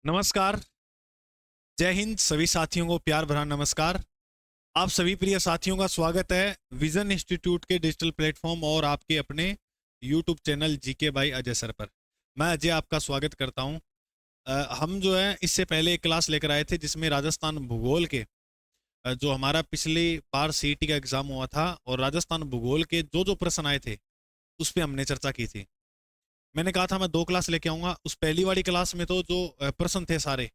नमस्कार। जय हिंद सभी साथियों को प्यार भरा नमस्कार। आप सभी प्रिय साथियों का स्वागत है विजन इंस्टीट्यूट के डिजिटल प्लेटफॉर्म और आपके अपने YouTube channel GK by Ajay sir पर। मैं अजय आपका स्वागत करता हूं। हम जो है इससे पहले एक क्लास लेकर आए थे जिसमें राजस्थान भूगोल के जो हमारा पिछली बार सीईटी का एग्जाम हुआ था और राजस्थान भूगोल के जो जो प्रश्न आए थे उस पर हमने चर्चा की थी। मैंने कहा था मैं 2 क्लास लेके आऊंगा। उस पहली वाली क्लास में तो जो प्रश्न थे सारे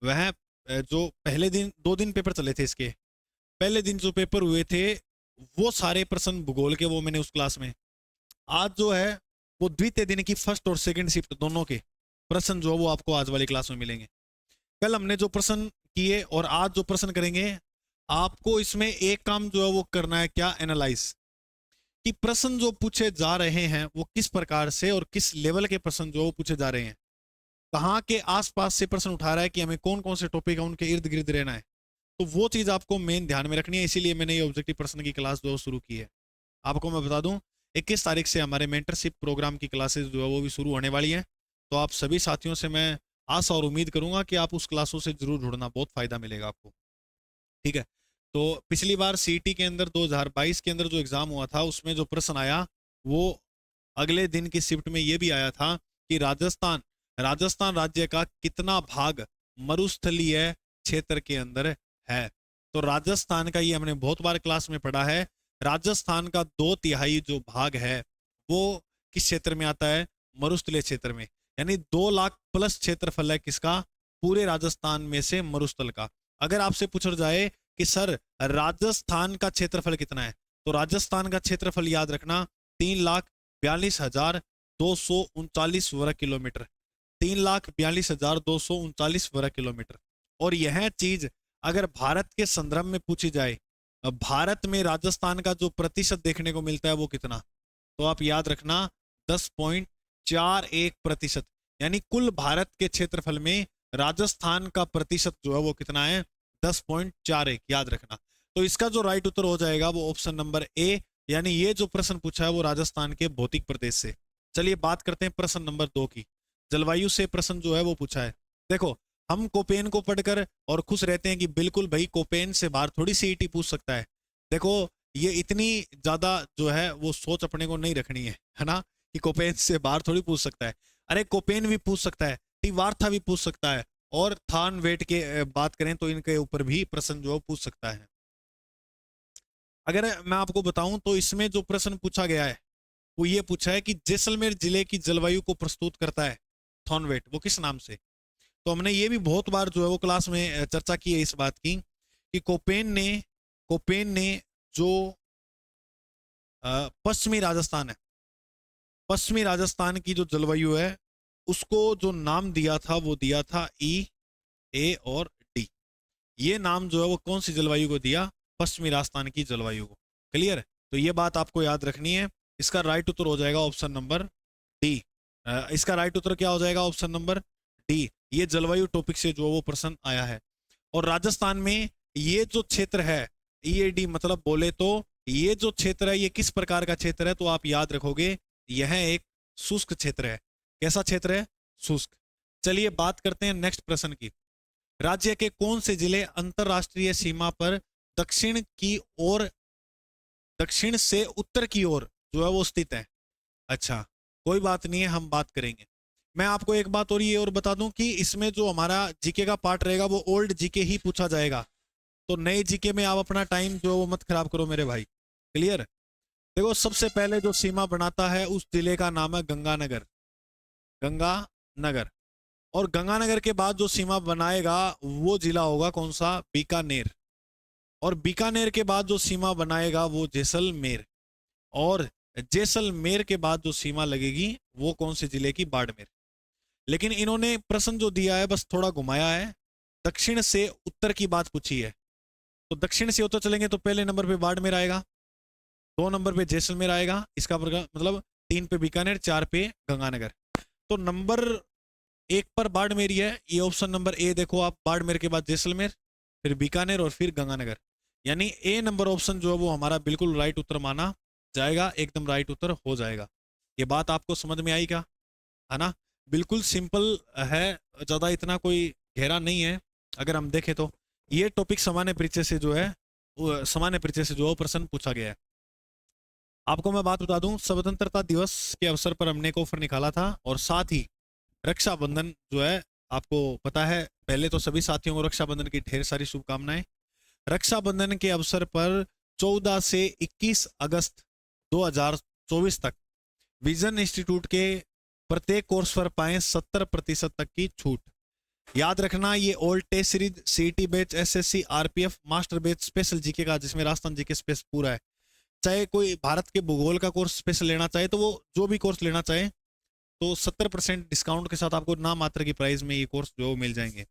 वह जो पहले दिन 2 दिन पेपर चले थे इसके पहले दिन जो पेपर हुए थे वो सारे प्रश्न भूगोल के वो मैंने उस क्लास में। आज जो है वो द्वितीय दिन की फर्स्ट और सेकंड शिफ्ट दोनों के प्रश्न जो है वो आपको आज वाली क्लास में मिलेंगे। कल हमने जो प्रश्न किए और आज जो प्रश्न करेंगे आपको इसमें एक काम जो है वो करना है, क्या एनालाइज कि प्रश्न जो पूछे जा रहे हैं वो किस प्रकार से और किस लेवल के प्रश्न जो पूछे जा रहे हैं, कहाँ के आसपास से प्रश्न उठा रहा है कि हमें कौन कौन से टॉपिक है उनके इर्द गिर्द रहना है। तो वो चीज आपको मेन ध्यान में रखनी है, इसीलिए मैंने ये ऑब्जेक्टिव प्रश्न की क्लास जो शुरू की है। आपको मैं बता दूं 21 तारीख से हमारे मेंटरशिप प्रोग्राम की क्लासेस जो है वो भी शुरू होने वाली हैं। तो आप सभी साथियों से मैं आशा और उम्मीद करूंगा कि आप उस क्लासों से जरूर जुड़ना, बहुत फायदा मिलेगा आपको। ठीक है। तो पिछली बार सीईटी के अंदर 2022 के अंदर जो एग्जाम हुआ था उसमें जो प्रश्न आया वो अगले दिन की शिफ्ट में ये भी आया था कि राजस्थान राजस्थान राज्य का कितना भाग मरुस्थलीय क्षेत्र के अंदर है। तो राजस्थान का ये हमने बहुत बार क्लास में पढ़ा है। राजस्थान का 2/3 जो भाग है वो किस क्षेत्र में आता है? मरुस्थलीय क्षेत्र में। यानी 2 लाख प्लस क्षेत्रफल है किसका? पूरे राजस्थान में से मरुस्थल का। अगर आपसे पूछा जाए कि सर राजस्थान का क्षेत्रफल कितना है, तो राजस्थान का क्षेत्रफल याद रखना 3,42,239 वर्ग किलोमीटर। 3,42,239 वर्ग किलोमीटर। और यह चीज अगर भारत के संदर्भ में पूछी जाए, भारत में राजस्थान का जो प्रतिशत देखने को मिलता है वो कितना, तो आप याद रखना 10.41%। यानी कुल भारत के क्षेत्रफल में राजस्थान का प्रतिशत जो है वो कितना है? 10.41। याद रखना। तो इसका जो राइट उत्तर हो जाएगा वो ऑप्शन नंबर ए, यानी ये जो प्रश्न पूछा है वो राजस्थान के भौतिक प्रदेश से। चलिए बात करते हैं प्रश्न नंबर 2 की। जलवायु से प्रश्न जो है वो पूछा है। देखो हम कोपेन को पढ़कर और खुश रहते हैं कि बिल्कुल भाई कोपेन से बाहर थोड़ी सीईटी पूछ सकता है। देखो ये इतनी ज्यादा जो है वो सोच अपने को नहीं रखनी है ना, कि कोपेन से बाहर थोड़ी पूछ सकता है। अरे कोपेन भी पूछ सकता है, टीवार्था भी पूछ सकता है, और थान वेट के बात करें तो इनके ऊपर भी प्रश्न जो पूछ सकता है। अगर मैं आपको बताऊं तो इसमें जो प्रश्न पूछा गया है वो ये पूछा है कि जैसलमेर जिले की जलवायु को प्रस्तुत करता है थॉनवेट, वो किस नाम से? तो हमने ये भी बहुत बार जो है वो क्लास में चर्चा की है इस बात की कि कोपेन ने जो पश्चिमी राजस्थान है, पश्चिमी राजस्थान की जो जलवायु है उसको जो नाम दिया था वो दिया था ई, ए और डी। ये नाम जो है वो कौन सी जलवायु को दिया? पश्चिमी राजस्थान की जलवायु को। क्लियर है? तो ये बात आपको याद रखनी है। इसका राइट उत्तर हो जाएगा ऑप्शन नंबर डी। इसका राइट उत्तर क्या हो जाएगा? Option number D. ये जलवायु टॉपिक से जो वो प्रश्न आया है। और राजस्थान में ये जो क्षेत्र है ईएडी मतलब बोले तो ये जो क्षेत्र है ये किस प्रकार का क्षेत्र है? तो आप याद रखोगे यह एक शुष्क क्षेत्र है। कैसा क्षेत्र है? शुष्क। चलिए बात करते हैं नेक्स्ट प्रश्न की। राज्य के कौन से जिले अंतरराष्ट्रीय सीमा पर दक्षिण की ओर, दक्षिण से उत्तर की ओर जो है वो स्थित है? अच्छा कोई बात नहीं है, हम बात करेंगे। मैं आपको एक बात और ये और बता दूं कि इसमें जो हमारा जीके का पार्ट रहेगा वो ओल्ड जीके ही पूछा जाएगा। तो नए जीके में आप अपना टाइम जो वो मत खराब करो मेरे भाई। क्लियर? देखो सबसे पहले जो सीमा बनाता है उस जिले का नाम है गंगानगर। गंगानगर। और गंगानगर के बाद जो सीमा बनाएगा वो जिला होगा कौन सा? बीकानेर। और बीकानेर के बाद जो सीमा बनाएगा वो जैसलमेर। और जैसलमेर के बाद जो सीमा लगेगी वो कौन से जिले की? बाड़मेर। लेकिन इन्होंने प्रश्न जो दिया है बस थोड़ा घुमाया है, दक्षिण से उत्तर की बात पूछी है। तो दक्षिण से उत्तर चलेंगे तो पहले नंबर पे बाड़मेर आएगा, 2 नंबर पे जैसलमेर आएगा, इसका मतलब 3 पे बीकानेर, 4 पे गंगानगर। तो नंबर 1 पर बाड़मेर है, ये ऑप्शन नंबर ए देखो आप, बाड़मेर के बाद जैसलमेर, फिर बीकानेर और फिर गंगानगर। यानी ए नंबर ऑप्शन जो है वो हमारा बिल्कुल राइट उत्तर माना जाएगा, एकदम राइट उत्तर हो जाएगा। ये बात आपको समझ में आई क्या? है ना? बिल्कुल सिंपल है, ज़्यादा इतना कोई गहरा नहीं है। अगर हम देखें तो ये टॉपिक सामान्य परिचय से जो है, सामान्य परिचय से जो है प्रश्न पूछा गया है। आपको मैं बात बता दूं, स्वतंत्रता दिवस के अवसर पर हमने एक ऑफर निकाला था, और साथ ही रक्षाबंधन जो है, आपको पता है, पहले तो सभी साथियों को रक्षाबंधन की ढेर सारी शुभकामनाएं। रक्षाबंधन के अवसर पर 14 से 21 अगस्त 2024 तक विजन इंस्टीट्यूट के प्रत्येक कोर्स पर पाएं 70% तक की छूट। याद रखना, ये ओल्ड टेस्ट सीरीज, सीटी batch, SSC, RPF, master batch, special GK का, जिसमें राजस्थान जीके स्पेस पूरा है। चाहे कोई भारत के भूगोल का कोर्स स्पेशल लेना चाहे तो वो जो भी कोर्स लेना चाहे तो 70% डिस्काउंट के साथ आपको नाम मात्र की प्राइस में ये कोर्स जो मिल जाएंगे।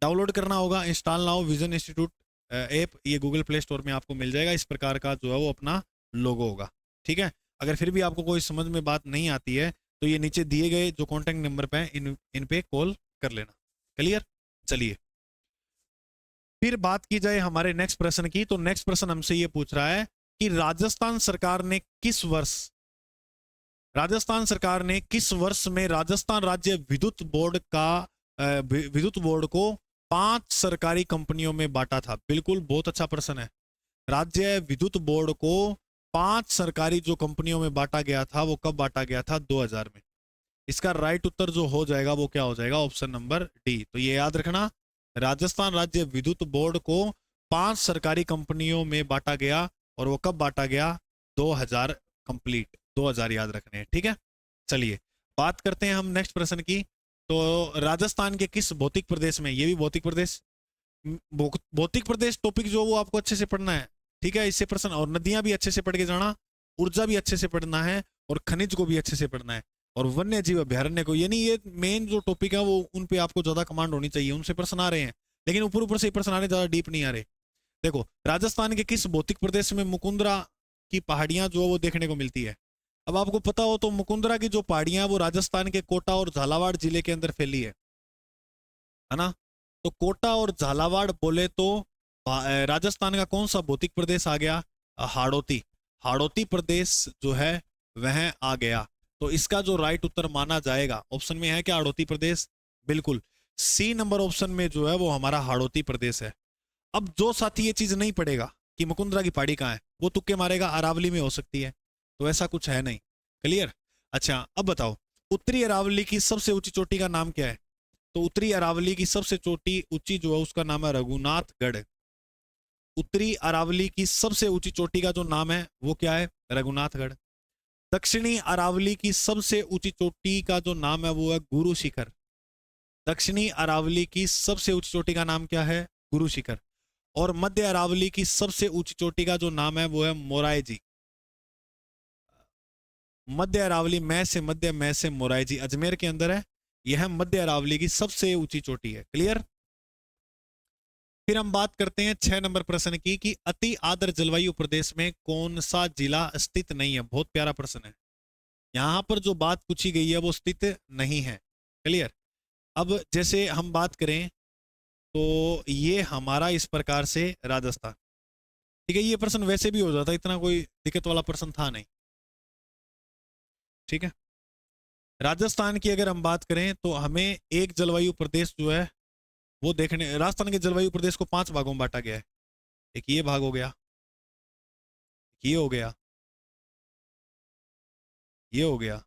डाउनलोड करना होगा, install now vision institute app, ये गूगल प्ले स्टोर में आपको मिल जाएगा। इस प्रकार का जो है वो अपना लोगो होगा, ठीक है। अगर फिर भी आपको कोई समझ में बात नहीं आती है तो ये नीचे दिए गए जो कॉन्टैक्ट नंबर पे है, इन पे कॉल कर लेना। क्लियर? चलिए, फिर बात की जाए हमारे नेक्स्ट प्रश्न की, तो नेक्स्ट प्रश्न हमसे ये पूछ रहा है कि राजस्थान सरकार ने किस वर्ष में राजस्थान राज्य विद्युत बोर्ड का विद्युत बोर्ड को 5 सरकारी कंपनियों में बांटा था? बिल्कुल, बहुत अच्छा प्रश्न है। राज्य विद्युत बोर्ड को 5 सरकारी जो कंपनियों में बांटा गया था, वो कब बांटा गया था? 2000 में। इसका राइट उत्तर जो हो जाएगा वो क्या हो जाएगा? Option number D. तो ये याद रखना, राजस्थान राज्य विद्युत बोर्ड को 5 सरकारी कंपनियों में बांटा गया, और वो कब बांटा गया? 2000 कंप्लीट, 2000 याद रखने हैं, ठीक है। चलिए, बात करते हैं हम नेक्स्ट प्रश्न की। तो राजस्थान के किस भौतिक प्रदेश में, ये भी भौतिक प्रदेश, भौतिक प्रदेश टॉपिक जो वो आपको अच्छे से पढ़ना है, ठीक है, इससे प्रश्न, और नदियां भी अच्छे से पढ़ के जाना, ऊर्जा भी अच्छे से पढ़ना है, और खनिज को भी अच्छे से पढ़ना है, और वन्य जीव अभ्यारण्य को। यानी ये मेन जो टॉपिक है वो उन पे आपको ज्यादा कमांड होनी चाहिए। उनसे प्रश्न आ रहे हैं, लेकिन ऊपर ऊपर से प्रश्न आ रहे, ज्यादा डीप नहीं आ रहे। देखो, राजस्थान के किस भौतिक प्रदेश में मुकुंदरा की पहाड़ियां जो वो देखने को मिलती है? अब आपको पता हो तो मुकुंदरा की जो पहाड़ियां वो राजस्थान के कोटा और झालावाड़ जिले के अंदर फैली है ना। तो कोटा और झालावाड़ बोले तो राजस्थान का कौन सा भौतिक प्रदेश आ गया? हाड़ौती। हाड़ौती प्रदेश जो है वह आ गया। तो इसका जो राइट उत्तर माना जाएगा, ऑप्शन में है क्या हाड़ौती प्रदेश? बिल्कुल, सी नंबर ऑप्शन में जो है वो हमारा हाड़ौती प्रदेश है। अब जो साथी ये चीज नहीं पढ़ेगा कि मुकुंदरा की पहाड़ी कहाँ है, वो तुक्के मारेगा अरावली में हो सकती है, तो ऐसा कुछ है नहीं। क्लियर? अच्छा, अब बताओ, उत्तरी अरावली की सबसे ऊंची चोटी का नाम क्या है? तो उत्तरी अरावली की सबसे चोटी ऊंची जो है उसका नाम है रघुनाथगढ़। उत्तरी अरावली की सबसे ऊंची चोटी का जो नाम है वो क्या है? रघुनाथगढ़। दक्षिणी अरावली की सबसे ऊंची चोटी का जो नाम है वो है गुरु शिखर। दक्षिणी अरावली की सबसे ऊंची चोटी का नाम क्या है? गुरु शिखर। और मध्य अरावली की सबसे ऊंची चोटी का जो नाम है वो है मोराई जी। मध्य अरावली, मैं से मोराई जी अजमेर के अंदर है। यह मध्य अरावली की सबसे ऊंची चोटी है। क्लियर? फिर हम बात करते हैं 6 नंबर प्रश्न की कि अति आर्द्र जलवायु प्रदेश में कौन सा जिला स्थित नहीं है? बहुत प्यारा प्रश्न है। यहां पर जो बात पूछी गई है वो स्थित नहीं है। क्लियर? अब जैसे हम बात करें तो ये हमारा इस प्रकार से राजस्थान, ठीक है, ये प्रश्न वैसे भी हो जाता, इतना कोई दिक्कत वाला प्रश्न था नहीं, ठीक है। राजस्थान की अगर हम बात करें तो हमें एक जलवायु प्रदेश जो है वो देखने, राजस्थान के जलवायु प्रदेश को 5 भागों में बांटा गया है। एक ये भाग हो गया, ये हो गया, ये हो गया,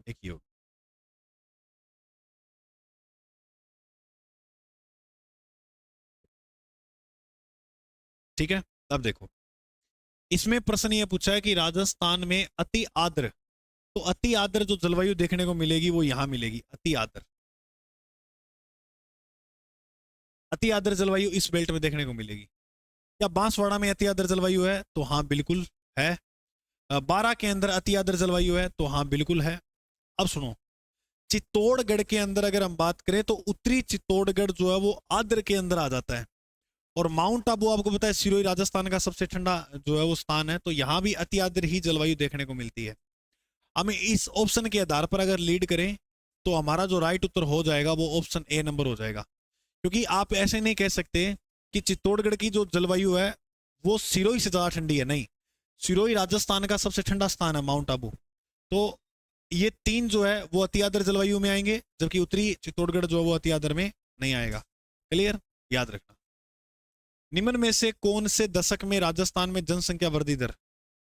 एक ये हो गया। ठीक है, अब देखो, इसमें प्रश्न ये पूछा है कि राजस्थान में अति आर्द्र, तो अति आर्द्र जो जलवायु देखने को मिलेगी वो यहां मिलेगी। अति आर्द्र, अति आर्द्र जलवायु इस बेल्ट में देखने को मिलेगी। क्या बांसवाड़ा में अति आर्द्र जलवायु है? तो हाँ बिल्कुल है। बारा के अंदर अति आर्द्र जलवायु है? तो हाँ बिल्कुल है। अब सुनो, चित्तौड़गढ़ के अंदर अगर हम बात करें तो उत्तरी चित्तौड़गढ़ जो है वो आर्द्र के अंदर आ जाता है। और माउंट आबू आपको पता है सिरोही राजस्थान का सबसे ठंडा जो है वो स्थान है, तो यहां भी अति आर्द्र ही जलवायु देखने को मिलती है। हमें इस ऑप्शन के आधार पर अगर लीड करें तो हमारा जो राइट उत्तर हो जाएगा वो ऑप्शन ए नंबर हो जाएगा। क्योंकि आप ऐसे नहीं कह सकते कि चित्तौड़गढ़ की जो जलवायु है वो सिरोही से ज्यादा ठंडी है, नहीं। सिरोही राजस्थान का सबसे ठंडा स्थान है, माउंट आबू। तो ये तीन जो है वो अति आर्द्र जलवायु में आएंगे, जबकि उत्तरी चित्तौड़गढ़ जो है वो अति आर्द्र में नहीं आएगा। क्लियर, याद रखना। निम्न में से कौन से दशक में राजस्थान में जनसंख्या वृद्धि दर,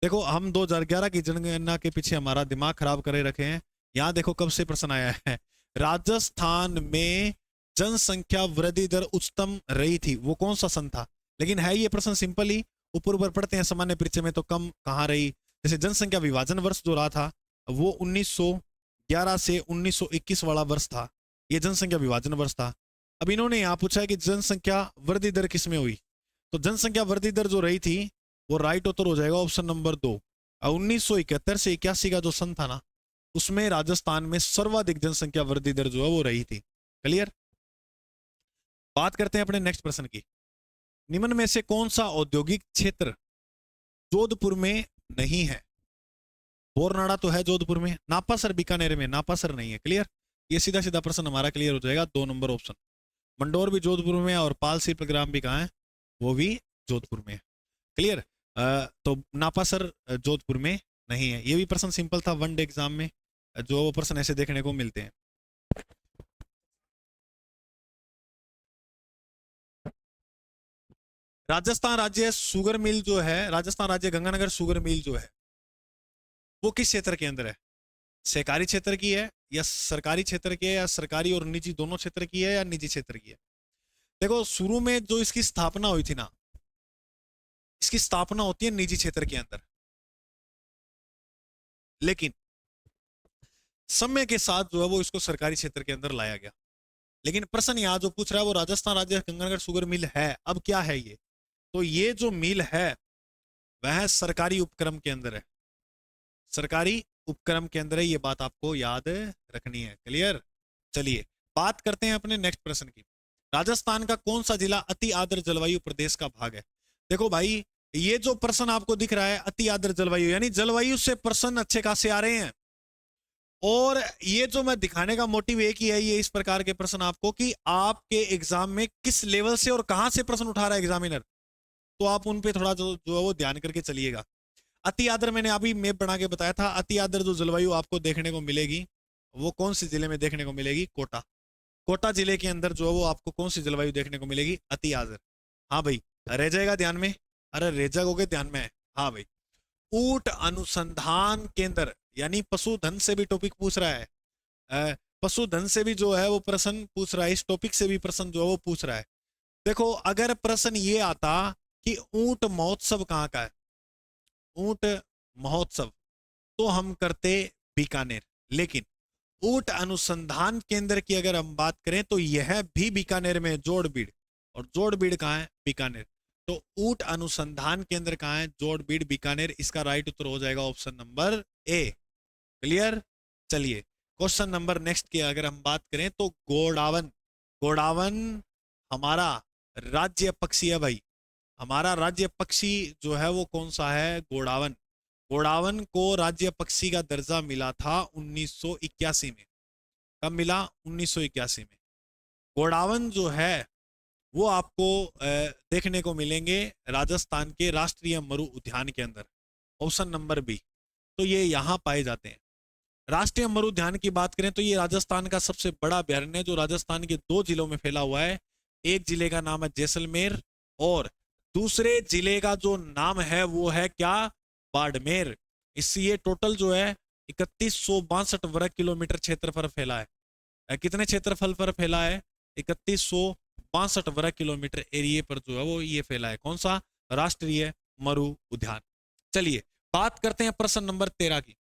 देखो हम 2011 की जनगणना के पीछे हमारा दिमाग खराब करे रखे हैं। यहां देखो कब से प्रश्न आया है, राजस्थान में जनसंख्या वृद्धि दर उच्चतम रही थी, वो कौन सा सन था। लेकिन है ये प्रश्न सिंपल ही, ऊपर ऊपर पढ़ते हैं सामान्य परीक्षा में तो कम कहाँ रही। जैसे जनसंख्या विभाजन वर्ष जो रहा था वो 1911 से 1921 वाला वर्ष था, ये जनसंख्या विभाजन वर्ष था। अब इन्होंने यहाँ पूछा है कि जनसंख्या वृद्धि दर किस में हुई, तो जनसंख्या वृद्धि दर जो रही थी वो राइट उत्तर हो जाएगा ऑप्शन नंबर 2। 1971 से 81 का जो सन था ना, उसमें राजस्थान में सर्वाधिक जनसंख्या वृद्धि दर जो है वो रही थी। क्लियर। बात करते हैं अपने नेक्स्ट प्रश्न की। निम्न में से कौन सा औद्योगिक क्षेत्र जोधपुर में नहीं है। बोरनाड़ा तो है जोधपुर में, नापासर बीकानेर में, नापासर नहीं है। क्लियर, ये सीधा सीधा प्रश्न हमारा क्लियर हो जाएगा, 2 नंबर ऑप्शन। मंडोर भी जोधपुर में है और पाल शिल्पग्राम भी कहाँ है, वो भी जोधपुर में है। क्लियर, तो नापासर जोधपुर में नहीं है। ये भी प्रश्न सिंपल था, वन डे एग्जाम में जो वो प्रश्न ऐसे देखने को मिलते हैं। राजस्थान राज्य शुगर मिल जो है, राजस्थान राज्य गंगानगर शुगर मिल जो है वो किस क्षेत्र के अंदर है, सहकारी क्षेत्र की है या सरकारी क्षेत्र की है, या सरकारी और निजी दोनों क्षेत्र की है, या निजी क्षेत्र की है। देखो शुरू में जो इसकी स्थापना हुई थी ना, इसकी स्थापना होती है निजी क्षेत्र के अंदर, लेकिन समय के साथ जो है वो इसको सरकारी क्षेत्र के अंदर लाया गया। लेकिन प्रश्न यहां जो पूछ रहा है वो राजस्थान राज्य गंगानगर शुगर मिल है, अब क्या है ये, तो ये जो मिल है वह सरकारी उपक्रम के अंदर है, सरकारी उपक्रम के अंदर है, ये बात आपको याद रखनी है। क्लियर। चलिए बात करते हैं अपने नेक्स्ट प्रश्न की। राजस्थान का कौन सा जिला अति आर्द्र जलवायु प्रदेश का भाग है। देखो भाई ये जो प्रश्न आपको दिख रहा है अति आर्द्र जलवायु, यानी जलवायु से प्रश्न अच्छे खासे आ रहे हैं। और ये जो मैं दिखाने का मोटिव एक ही है, ये इस प्रकार के प्रश्न आपको कि आपके एग्जाम में किस लेवल से और कहां से प्रश्न उठा रहा है एग्जामिनर, तो आप उन पे थोड़ा जो है वो ध्यान करके चलिएगा। अति आर्द्र मैंने अभी मैप बना के बताया था, अति आर्द्र जो जलवायु आपको देखने को मिलेगी वो कौन से जिले में देखने को मिलेगी, कोटा। कोटा जिले के अंदर जो है वो आपको कौन सी जलवायु देखने को मिलेगी, अति आर्द्र। हाँ भाई रह जाएगा ध्यान में, अरे रह जाओगे ध्यान में। हाँ भाई ऊंट अनुसंधान केंद्र, यानी पशुधन से भी टॉपिक पूछ रहा है, पशुधन से भी जो है वो प्रश्न पूछ रहा है, इस टॉपिक से भी प्रश्न जो है वो पूछ रहा है। देखो अगर प्रश्न ये आता कि ऊंट महोत्सव कहाँ का है, ऊंट महोत्सव, तो हम करते बीकानेर। लेकिन ऊंट अनुसंधान केंद्र की अगर हम बात करें तो यह भी बीकानेर में, जोड़बीड़, और जोड़बीड़ कहाँ है, बीकानेर। तो ऊंट अनुसंधान केंद्र कहाँ है, जोड़बीड़ बीकानेर। इसका राइट उत्तर हो जाएगा ऑप्शन नंबर ए। क्लियर। चलिए क्वेश्चन नंबर नेक्स्ट की अगर हम बात करें तो गोडावन, गोडावन हमारा राज्य पक्षी है भाई, हमारा राज्य पक्षी जो है वो कौन सा है, गोडावन। गोडावन को राज्य पक्षी का दर्जा मिला था 1981 में। कब मिला, 1981 में। गोडावन जो है वो आपको देखने को मिलेंगे राजस्थान के राष्ट्रीय मरु उद्यान के अंदर, ऑप्शन नंबर बी। तो ये यहाँ पाए जाते हैं। राष्ट्रीय मरु उद्यान की बात करें तो ये राजस्थान का सबसे बड़ा अभ्यारण्य है जो राजस्थान के 2 जिलों में फैला हुआ है। एक जिले का नाम है जैसलमेर और दूसरे जिले का जो नाम है वो है क्या, बाड़मेर। इससे ये टोटल जो है 3162 वर्ग किलोमीटर क्षेत्रफल फैला है। कितने क्षेत्रफल पर फैला है, 3162 वर्ग किलोमीटर एरिया पर जो है वो ये फैला है। कौन सा, राष्ट्रीय मरु उद्यान। चलिए बात करते हैं प्रश्न नंबर 13 की।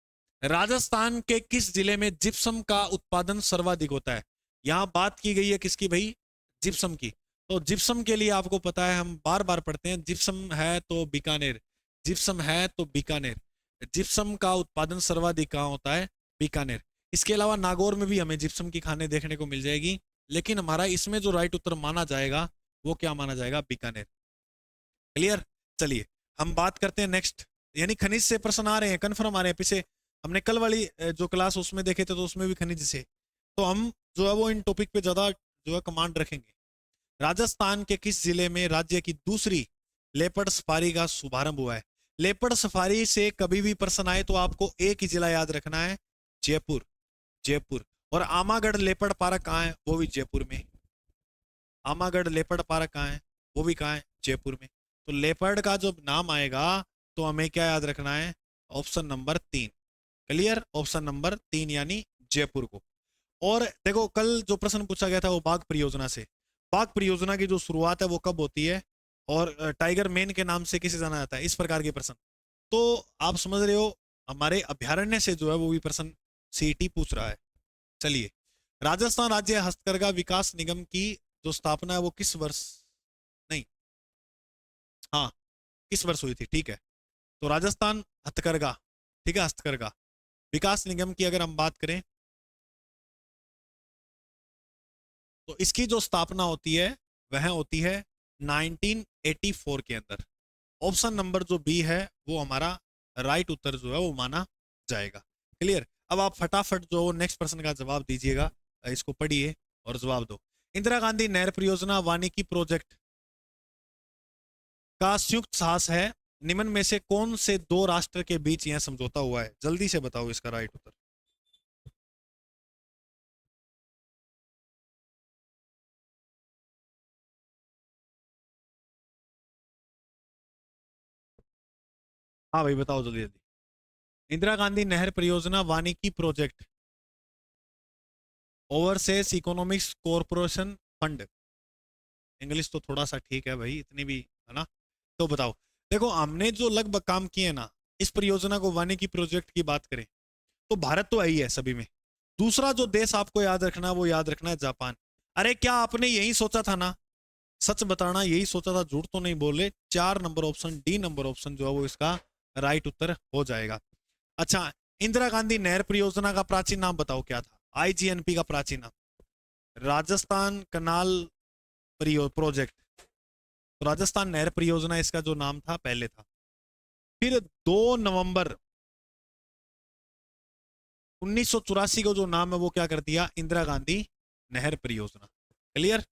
राजस्थान के किस जिले में जिप्सम का उत्पादन सर्वाधिक होता है। यहां बात की गई है किसकी भाई, जिप्सम की। तो जिप्सम के लिए आपको पता है, हम बार बार पढ़ते हैं, जिप्सम है तो बीकानेर, जिप्सम है तो बीकानेर। जिप्सम का उत्पादन सर्वाधिक कहां होता है, बीकानेर। इसके अलावा नागौर में भी हमें जिप्सम की खाने देखने को मिल जाएगी, लेकिन हमारा इसमें जो राइट उत्तर माना जाएगा वो क्या माना जाएगा, बीकानेर। क्लियर। चलिए हम बात करते हैं नेक्स्ट, यानी खनिज से प्रश्न आ रहे हैं, कन्फर्म आ रहे हैं। पीछे हमने कल वाली जो क्लास उसमें देखे थे तो उसमें भी खनिज से, तो हम जो है वो इन टॉपिक पे ज्यादा जो है कमांड रखेंगे। राजस्थान के किस जिले में राज्य की दूसरी लेपर्ड सफारी का शुभारंभ हुआ है। लेपर्ड सफारी से कभी भी प्रश्न आए तो आपको एक ही जिला याद रखना है, जयपुर। जयपुर। और आमागढ़ लेपर्ड पार्क कहाँ है? वो भी जयपुर में। आमागढ़ लेपर्ड पार्क कहाँ है? वो भी कहाँ है? जयपुर में। तो लेपर्ड का जब नाम आएगा तो हमें क्या याद रखना है? Option number 3। Clear? Option number 3 यानी जयपुर को। और देखो कल जो प्रश्न पूछा गया था वो बाघ परियोजना से। बाघ परियोजना की जो शुरुआत है वो कब होती है और टाइगर मेन के नाम से किसे जाना जाता है, इस प्रकार के प्रश्न। तो आप समझ रहे हो हमारे अभ्यारण्य से जो है वो भी प्रश्न सीईटी पूछ रहा है। चलिए, राजस्थान राज्य हस्तकरघा विकास निगम की जो स्थापना है वो किस वर्ष, नहीं, हाँ, किस वर्ष हुई थी? ठीक है, तो राजस्थान हथकरघा, ठीक है, हस्तकरघा विकास निगम की अगर हम बात करें तो इसकी जो स्थापना होती है वह होती है 1984 के अंदर। ऑप्शन नंबर जो बी है वो हमारा राइट उत्तर जो है वो माना जाएगा। क्लियर? अब आप फटाफट जो नेक्स्ट प्रश्न का जवाब दीजिएगा, इसको पढ़िए और जवाब दो। इंदिरा गांधी नहर परियोजना वानिकी प्रोजेक्ट का संयुक्त साहस है, निम्न में से कौन से दो राष्ट्र के बीच यह समझौता हुआ है? जल्दी से बताओ इसका राइट उत्तर। हाँ भाई बताओ जल्दी जल्दी। इंदिरा गांधी नहर परियोजना वानिकी project overseas economics corporation fund. English तो थोड़ा सा ठीक है भाई, इतनी भी है ना। तो बताओ, देखो हमने जो लगभग काम किए ना इस परियोजना को वानिकी प्रोजेक्ट की बात करें तो भारत तो आई है सभी में। दूसरा जो देश आपको याद रखना वो याद रखना है जापान। अरे क्या आपने यही सोचा था ना? सच बताना, यही सोचा था, झूठ तो नहीं बोले। 4 number option, D number option जो है वो इसका राइट उत्तर हो जाएगा। अच्छा, इंदिरा गांधी नहर परियोजना का प्राचीन नाम बताओ क्या था? आईजीएनपी का प्राचीन नाम राजस्थान कनाल प्रोजेक्ट। तो राजस्थान नहर परियोजना इसका जो नाम था पहले था। फिर 2 नवंबर 1984 को जो नाम है वो क्या कर दिया? इंदिरा गांधी नहर परियोजना। क्लियर?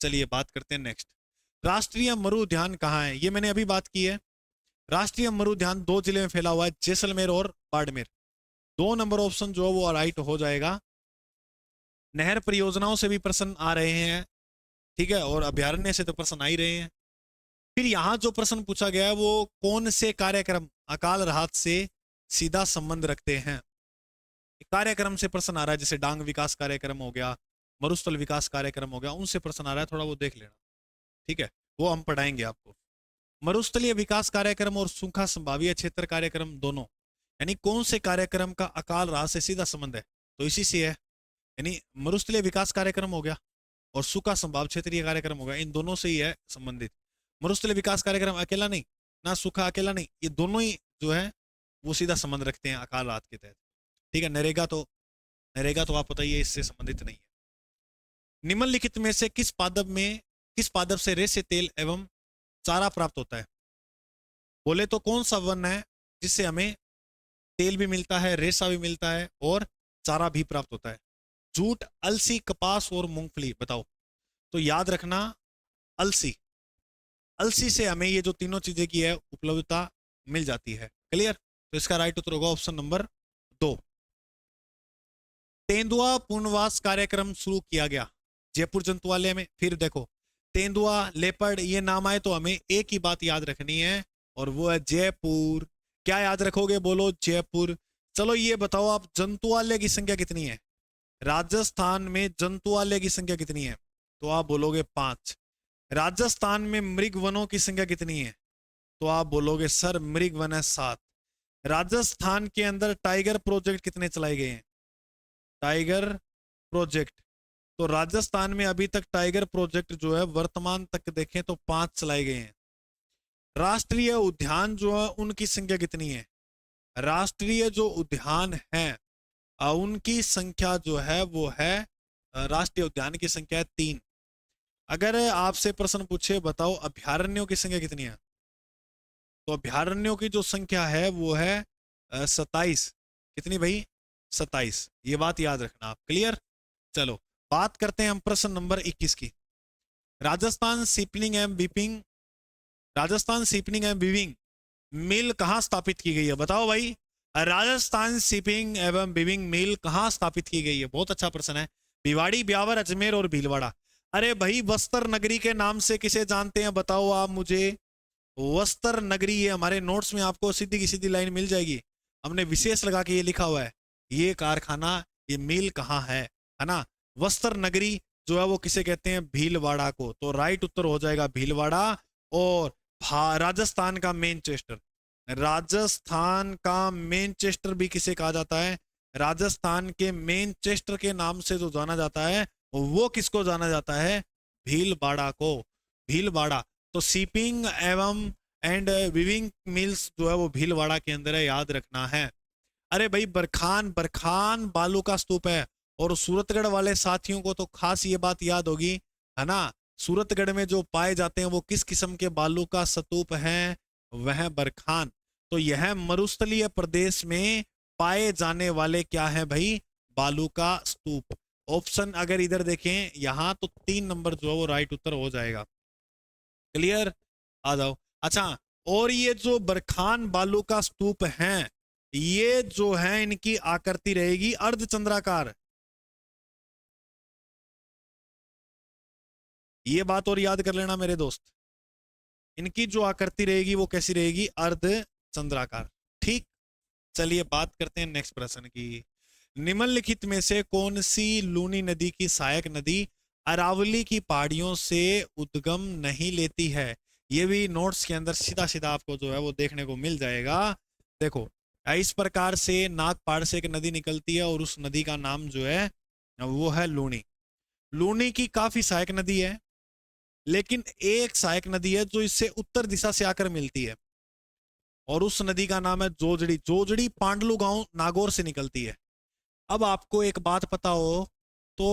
चलिए बात करते हैं नेक्स्ट। राष्ट्रीय मरु उद्यान कहाँ है? ये मैंने अभी बात की है। राष्ट्रीय मरु उद्यान 2 जिले में फैला हुआ है, जैसलमेर और बाड़मेर। 2 नंबर ऑप्शन जो है वो राइट हो जाएगा। नहर परियोजनाओं से भी प्रश्न आ रहे हैं, ठीक है, और अभ्यारण्य से तो प्रश्न आ ही रहे हैं। फिर यहां जो प्रश्न पूछा गया है वो कौन से कार्यक्रम अकाल राहत से सीधा संबंध रखते हैं? कार्यक्रम से प्रश्न आ रहा है, जैसे डांग विकास कार्यक्रम हो गया, मरुस्थल विकास कार्यक्रम हो गया, उनसे प्रश्न आ रहा है, थोड़ा वो देख लेना, ठीक है, वो हम पढ़ाएंगे आपको। मरुस्थलीय विकास कार्यक्रम और सूखा संभावीय क्षेत्र कार्यक्रम दोनों, यानी कौन से कार्यक्रम का अकाल राहत से सीधा संबंध है? तो इसी से है, यानी मरुस्थलीय विकास कार्यक्रम हो गया और सूखा संभाव क्षेत्रीय कार्यक्रम हो गया, इन दोनों से ही है संबंधित। मरुस्थलीय विकास कार्यक्रम अकेला नहीं, ना सूखा अकेला नहीं, ये दोनों ही जो है वो सीधा संबंध रखते हैं अकाल राहत के तहत। ठीक है, नरेगा तो आप बताइए इससे संबंधित नहीं है। निम्नलिखित में से किस पादप से रेसे तेल एवं चारा प्राप्त होता है? बोले तो कौन सा वन है जिससे हमें तेल भी मिलता है, रेशा भी मिलता है और चारा भी प्राप्त होता है? जूट, अलसी, कपास और मूंगफली। बताओ। तो याद रखना, अलसी। अलसी से हमें ये जो तीनों चीजें की है उपलब्धता मिल जाती है। क्लियर? तो इसका राइट उत्तर होगा ऑप्शन नंबर 2। तेंदुआ पुनर्वास कार्यक्रम शुरू किया गया जयपुर जंतुआलय में। फिर देखो, तेंदुआ, लेपर्ड, ये नाम आए तो हमें एक ही बात याद रखनी है और वो है जयपुर। क्या याद रखोगे? बोलो, जयपुर। चलो ये बताओ आप, जंतुआलय की संख्या कितनी है राजस्थान में? जंतुआलय की संख्या कितनी है? तो आप बोलोगे 5। राजस्थान में मृग वनों की संख्या कितनी है? तो आप बोलोगे सर मृग वन है 7। राजस्थान के अंदर टाइगर प्रोजेक्ट कितने चलाए गए हैं? टाइगर प्रोजेक्ट, तो राजस्थान में अभी तक टाइगर प्रोजेक्ट जो है वर्तमान तक देखें तो 5 चलाए गए हैं। राष्ट्रीय उद्यान जो है उनकी संख्या कितनी है? राष्ट्रीय जो उद्यान है उनकी संख्या जो है वो है, राष्ट्रीय उद्यान की संख्या है 3। अगर आपसे प्रश्न पूछे बताओ अभ्यारण्यों की संख्या कितनी है, तो अभ्यारण्यों की जो संख्या है वो है 27। कितनी भाई? 27। ये बात याद रखना आप। क्लियर? चलो बात करते हैं हम प्रश्न नंबर 21 की। Rajasthan spinning and weaving, Rajasthan spinning and weaving mill कहाँ स्थापित की गई है, बताओ भाई। राजस्थान शिपिंग एवं वीविंग मिल कहाँ स्थापित की गई है, बहुत अच्छा प्रश्न है। भिवाड़ी, ब्यावर, अजमेर और भीलवाड़ा। अरे भाई वस्त्र नगरी के नाम से किसे जानते हैं, बताओ आप मुझे। वस्त्र नगरी, ये हमारे नोट्स में आपको सीधी की सीधी लाइन मिल जाएगी, हमने विशेष लगा के ये लिखा हुआ है। ये कारखाना, ये मिल कहाँ है ना। वस्त्र नगरी जो है वो किसे कहते हैं, भीलवाड़ा को। तो राइट उत्तर हो जाएगा भीलवाड़ा। और राजस्थान का मैनचेस्टर, राजस्थान का मैनचेस्टर भी किसे कहा जाता है, राजस्थान के मैनचेस्टर के नाम से जो जाना जाता है वो किसको जाना जाता है, भीलवाड़ा को। भीलवाड़ा। तो शिपिंग एवं एंड विविंग मिल्स जो है वो भीलवाड़ा के अंदर है, याद रखना है। अरे भाई बरखान, बरखान बालू का स्तूप है। और सूरतगढ़ वाले साथियों को तो खास ये बात याद होगी, है ना। सूरतगढ़ में जो पाए जाते हैं वो किस किस्म के बालू का स्तूप है, वह बरखान। तो यह मरुस्थलीय प्रदेश में पाए जाने वाले क्या है भाई, बालू का स्तूप। ऑप्शन अगर इधर देखें यहां तो 3 नंबर जो है वो राइट उत्तर हो जाएगा। क्लियर, आ जाओ। अच्छा, और ये जो बरखान बालू का स्तूप है, ये जो है इनकी आकृति रहेगी अर्धचंद्राकार। ये बात और याद कर लेना मेरे दोस्त, इनकी जो आकृति रहेगी वो कैसी रहेगी, अर्धचंद्राकार। ठीक। चलिए बात करते हैं नेक्स्ट प्रश्न की। निम्नलिखित में से कौन सी लूनी नदी की सहायक नदी अरावली की पहाड़ियों से उद्गम नहीं लेती है। ये भी नोट्स के अंदर सीधा सीधा आपको जो है वो देखने को मिल जाएगा। देखो, इस प्रकार से नागपाड़ से एक नदी निकलती है और उस नदी का नाम जो है वो है लूनी। लूनी की काफी सहायक नदी है, लेकिन एक सहायक नदी है जो इससे उत्तर दिशा से आकर मिलती है, और उस नदी का नाम है जोजड़ी। जोजड़ी पांडलू गांव नागौर से निकलती है। अब आपको एक बात पता हो तो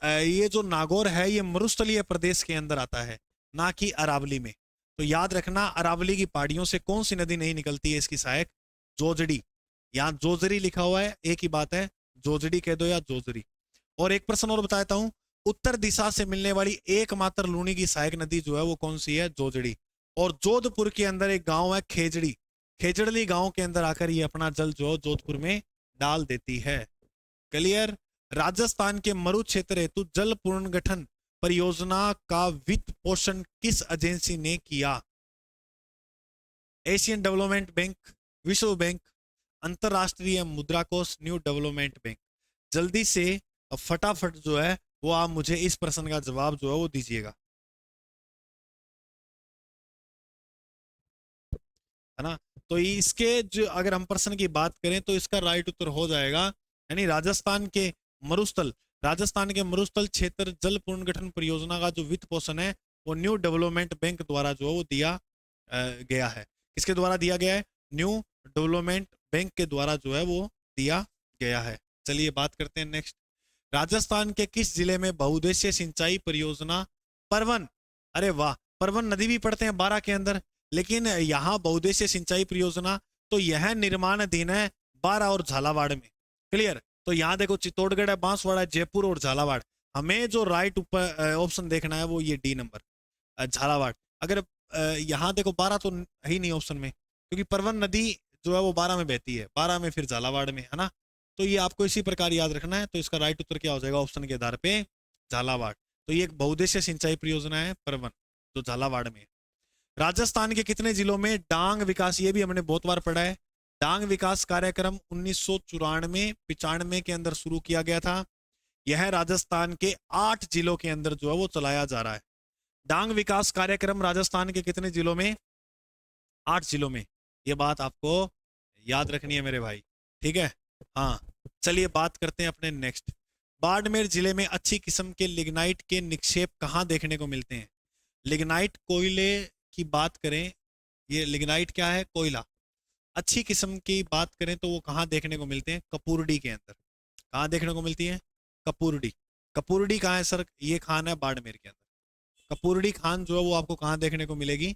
ये जो नागौर है ये मरुस्थलीय प्रदेश के अंदर आता है, ना कि अरावली में। तो याद रखना, अरावली की पहाड़ियों से कौन सी नदी नहीं निकलती है इसकी सहायक, जोजड़ी। यहाँ जोजरी लिखा हुआ है, एक ही बात है, जोजड़ी कह दो या जोजरी। और एक प्रश्न और बताता हूं, उत्तर दिशा से मिलने वाली एकमात्र लूनी की सहायक नदी जो है वो कौन सी है, जोजड़ी। और जोधपुर के अंदर एक गांव है खेजड़ी, खेजड़ली गांव के अंदर आकर ये अपना जल जो जोधपुर में डाल देती है। क्लियर। राजस्थान के मरु क्षेत्र हेतु जल पुनर्गठन परियोजना का वित्त पोषण किस एजेंसी ने किया, एशियन डेवलपमेंट बैंक, विश्व बैंक, अंतरराष्ट्रीय मुद्रा कोष, न्यू डेवलपमेंट बैंक। जल्दी से फटाफट जो है वो आप मुझे इस प्रश्न का जवाब जो है वो दीजिएगा, है ना। तो इसके जो अगर हम प्रश्न की बात करें तो इसका राइट उत्तर हो जाएगा, यानी राजस्थान के मरुस्थल, राजस्थान के मरुस्थल क्षेत्र जल पुनर्गठन परियोजना का जो वित्त पोषण है वो न्यू डेवलपमेंट बैंक द्वारा जो है वो दिया गया है। किसके द्वारा दिया गया है, न्यू डेवलपमेंट बैंक के द्वारा जो है वो दिया गया है। चलिए बात करते हैं नेक्स्ट। राजस्थान के किस जिले में बहुउद्देशीय सिंचाई परियोजना परवन, अरे वाह, परवन नदी भी पड़ते हैं 12 के अंदर, लेकिन यहाँ बहुउद्देशीय सिंचाई परियोजना तो यह निर्माणाधीन है 12 और झालावाड़ में। क्लियर। तो यहाँ देखो चित्तौड़गढ़ है, बांसवाड़ा है, जयपुर और झालावाड़। हमें जो राइट ऊपर ऑप्शन देखना है वो ये डी नंबर झालावाड़। अगर यहाँ देखो 12 तो है ही नहीं ऑप्शन में, क्योंकि परवन नदी जो है वो 12 में बहती है, 12 में फिर झालावाड़ में, है ना। तो ये आपको इसी प्रकार याद रखना है। तो इसका राइट उत्तर क्या हो जाएगा ऑप्शन के आधार पे, झालावाड़। तो ये एक बहुउद्देशीय सिंचाई परियोजना है परवन, जो झालावाड़ में है। राजस्थान के कितने जिलों में डांग विकास, ये भी हमने बहुत बार पढ़ा है, डांग विकास कार्यक्रम 1994-95 के अंदर शुरू किया गया था। यह राजस्थान के 8 जिलों के अंदर जो है वो चलाया जा रहा है। डांग विकास कार्यक्रम राजस्थान के कितने जिलों में, 8 जिलों में। ये बात आपको याद रखनी है मेरे भाई, ठीक है। हाँ, चलिए बात करते हैं अपने नेक्स्ट। बाड़मेर जिले में अच्छी किस्म के लिग्नाइट के निक्षेप कहाँ देखने को मिलते हैं। लिग्नाइट कोयले की बात करें, ये लिग्नाइट क्या है, कोयला। अच्छी किस्म की बात करें तो वो कहाँ देखने को मिलते हैं, कपूरडी के अंदर। कहाँ देखने को मिलती है, कपूरडी। कपूरडी कहाँ है सर, ये खान है बाड़मेर के अंदर। कपूरडी खान जो है वो आपको कहाँ देखने को मिलेगी,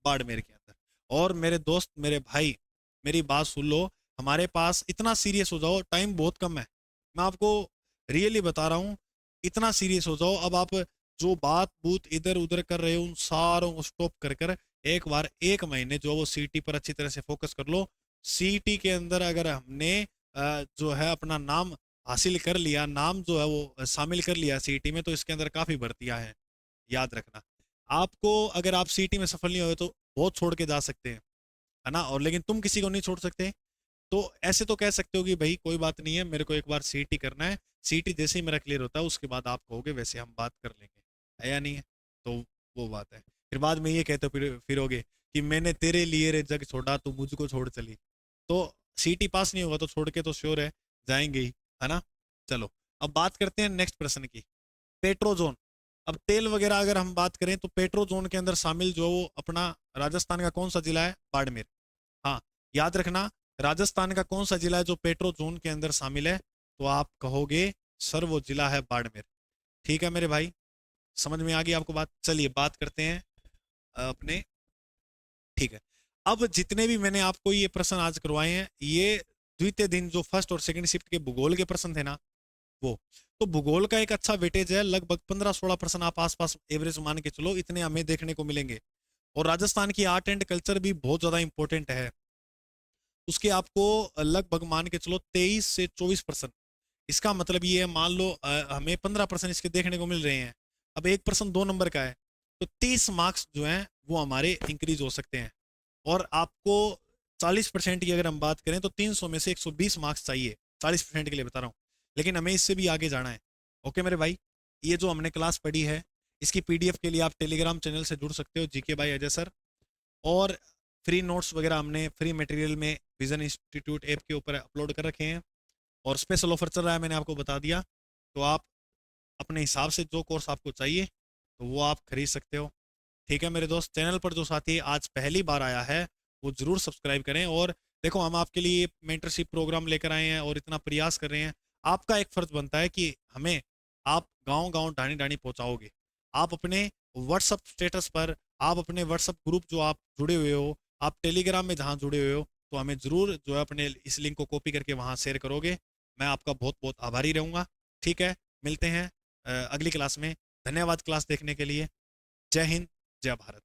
बाड़मेर के अंदर। और मेरे दोस्त, मेरे भाई, मेरी बात सुन लो, हमारे पास इतना सीरियस हो जाओ, टाइम बहुत कम है, मैं आपको रियली बता रहा हूँ, इतना सीरियस हो जाओ। अब आप जो बात बूत इधर उधर कर रहे हो उन सारों को स्टॉप कर कर एक बार 1 महीने जो वो सीईटी पर अच्छी तरह से फोकस कर लो। सीईटी के अंदर अगर हमने जो है अपना नाम हासिल कर लिया, नाम जो है वो शामिल कर लिया सीईटी में, तो इसके अंदर काफी भर्तियां हैं, याद रखना। आपको अगर आप सीईटी में सफल नहीं हुए तो बहुत छोड़ के जा सकते हैं, है ना, और लेकिन तुम किसी को नहीं छोड़ सकते। तो ऐसे तो कह सकते हो कि भाई कोई बात नहीं है, मेरे को एक बार सीईटी करना है, सीईटी जैसे ही मेरा क्लियर होता है उसके बाद आप कहोगे वैसे हम बात कर लेंगे, है या नहीं है? तो वो बात है। फिर बाद में ये कहते फिरोगे कि मैंने तेरे लिए रे जग छोड़ा तू मुझको छोड़ चली। तो सीईटी पास नहीं होगा तो छोड़ के तो श्योर है जाएंगे ही, है ना। चलो अब बात करते हैं नेक्स्ट प्रश्न की, पेट्रोजोन। अब तेल वगैरह अगर हम बात करें तो पेट्रोजोन के अंदर शामिल जो वो अपना राजस्थान का कौन सा जिला है? बाड़मेर। हाँ, याद रखना, राजस्थान का कौन सा जिला है जो पेट्रो जोन के अंदर शामिल है? तो आप कहोगे सर वो जिला है बाड़मेर। ठीक है मेरे भाई, समझ में आ गई आपको बात? चलिए बात करते हैं अपने, ठीक है। अब जितने भी मैंने आपको ये प्रश्न आज करवाए हैं, ये द्वितीय दिन जो फर्स्ट और सेकंड शिफ्ट के भूगोल के प्रश्न थे ना, वो तो भूगोल का एक अच्छा वेटेज है, लगभग 15-16% आप आसपास एवरेज मान के चलो, इतने हमें देखने को मिलेंगे। और राजस्थान की आर्ट एंड कल्चर भी बहुत ज्यादा इंपॉर्टेंट है, उसके आपको लगभग मान के चलो 23 से 24%। इसका मतलब ये है, मान लो हमें 15% इसके देखने को मिल रहे हैं, अब 1% 2 नंबर का है, तो 30 मार्क्स जो हैं वो हमारे इंक्रीज हो सकते हैं। और आपको 40% की अगर हम बात करें तो 300 में से 120 मार्क्स चाहिए, 40% के लिए बता रहा हूँ, लेकिन हमें इससे भी आगे जाना है। ओके मेरे भाई, ये जो हमने क्लास पढ़ी है इसकी पीडीएफ के लिए आप टेलीग्राम चैनल से जुड़ सकते हो, जीके बाय अजय सर। और फ्री नोट्स वगैरह हमने फ्री मटेरियल में विजन इंस्टीट्यूट ऐप के ऊपर अपलोड कर रखे हैं, और स्पेशल ऑफर चल रहा है, मैंने आपको बता दिया। तो आप अपने हिसाब से जो कोर्स आपको चाहिए तो वो आप खरीद सकते हो। ठीक है मेरे दोस्त, चैनल पर जो साथी आज पहली बार आया है वो जरूर सब्सक्राइब करें। और देखो हम आपके लिए मेंटरशिप प्रोग्राम लेकर आए हैं और इतना प्रयास कर रहे हैं, आपका एक फर्ज बनता है कि हमें आप गांव गांव ढाणी ढाणी पहुंचाओगे। आप अपने व्हाट्सअप स्टेटस पर, आप अपने व्हाट्सअप ग्रुप जो आप जुड़े हुए हो, आप टेलीग्राम में जहां जुड़े हुए हो, तो हमें जरूर जो है अपने इस लिंक को कॉपी करके वहां शेयर करोगे। मैं आपका बहुत बहुत आभारी रहूंगा। ठीक है, मिलते हैं अगली क्लास में। धन्यवाद क्लास देखने के लिए। जय हिंद, जय भारत।